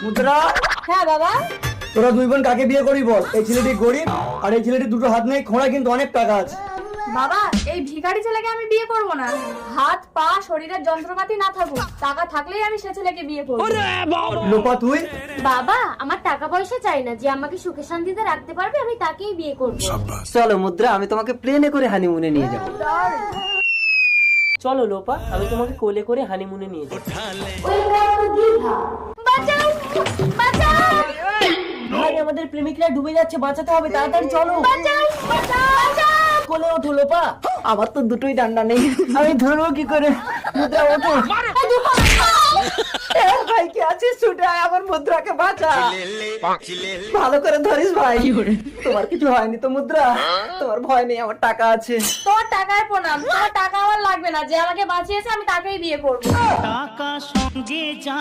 মুদ্রা, হ্যাঁ বাবা। তোরা দুই বোন কাকে বিয়ে করবি বল? এই ছেলেটি গরিব আর এই ছেলেটি দুটো হাত নেই, খোঁড়া কিন্তু অনেক টাকা আছে। বাবা, এই ভিখারি ছেলেকে আমি বিয়ে করব না। হাত পা শরীরের যন্ত্রপাতি না থাকুক, টাকা থাকলেই আমি সে ছেলেকে বিয়ে করব। লোপা তুই? বাবা, আমার টাকা পয়সা চাই না, যে আমাকে সুখে শান্তিতে রাখতে পারবে আমি তাকেই বিয়ে করব। চলো মুদ্রা, আমি তোমাকে প্লেনে করে হানিমুনে নিয়ে যাবো। চলো লোপা, আমি তোমাকে কোলে করে হানিমুনে নিয়ে যাবো। বাঁচাও, বাঁচাও, ভাই, আমাদের প্রেমিকরা ডুবে যাচ্ছে, বাঁচাতে হবে, তাড়াতাড়ি চলো। বাঁচাও, বাঁচাও। কোলে ওঠো লোপা। আমার তো দুটোই ডান্ডা নেই, আমি ধরবো কি করে? মুদ্রা ওঠো। এ ভাই, কে আছিস? ছুটে আয়, আমার মুদ্রাকে বাঁচা। ভালো করে ধরিস ভাই। তোমার কিছু হয়নি তো মুদ্রা? তোমার ভয় নেই, আমার টাকা আছে। তোর টাকায় প্রণাম, তোর টাকা আমার লাগবে না। যে আমাকে বাঁচিয়েছে আমি তাকেই বিয়ে করব। টাকা সঙ্গে